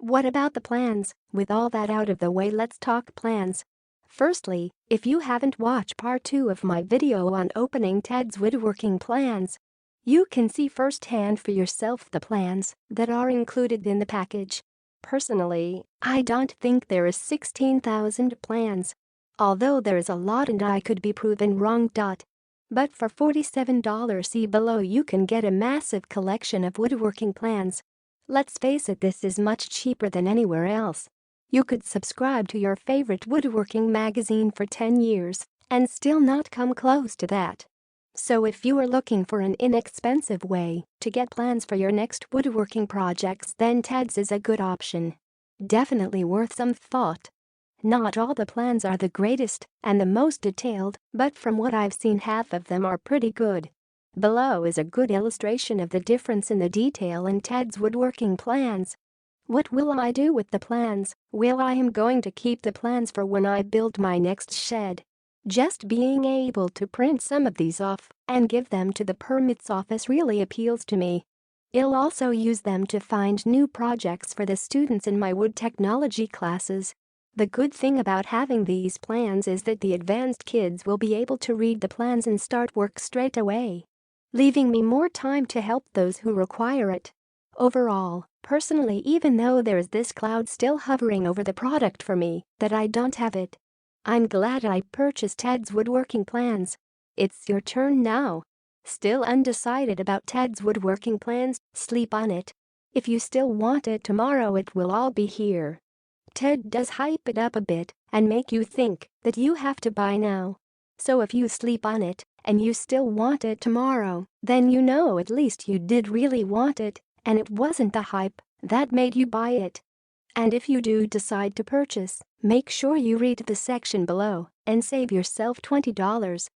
What about the plans? With all that out of the way, let's talk plans. Firstly, if you haven't watched part 2 of my video on Opening Teds Woodworking plans, you can see firsthand for yourself the plans that are included in the package. Personally, I don't think there is 16,000 plans. Although there is a lot and I could be proven wrong. But for $47, see below, you can get a massive collection of woodworking plans. Let's face it, this is much cheaper than anywhere else. You could subscribe to your favorite woodworking magazine for 10 years and still not come close to that. So if you are looking for an inexpensive way to get plans for your next woodworking projects, then Teds is a good option. Definitely worth some thought. Not all the plans are the greatest and the most detailed, but from what I've seen, half of them are pretty good. Below is a good illustration of the difference in the detail in Teds woodworking plans. What will I do with the plans? Well, I am going to keep the plans for when I build my next shed. Just being able to print some of these off and give them to the permits office really appeals to me. I'll also use them to find new projects for the students in my wood technology classes. The good thing about having these plans is that the advanced kids will be able to read the plans and start work straight away, leaving me more time to help those who require it. Overall, personally, even though there's this cloud still hovering over the product for me that I don't have it, I'm glad I purchased Teds woodworking plans. It's your turn now. Still undecided about Teds woodworking plans? Sleep on it. If you still want it tomorrow, it will all be here. Ted does hype it up a bit and make you think that you have to buy now. So if you sleep on it and you still want it tomorrow, then you know at least you did really want it and it wasn't the hype that made you buy it. And if you do decide to purchase, make sure you read the section below and save yourself $20.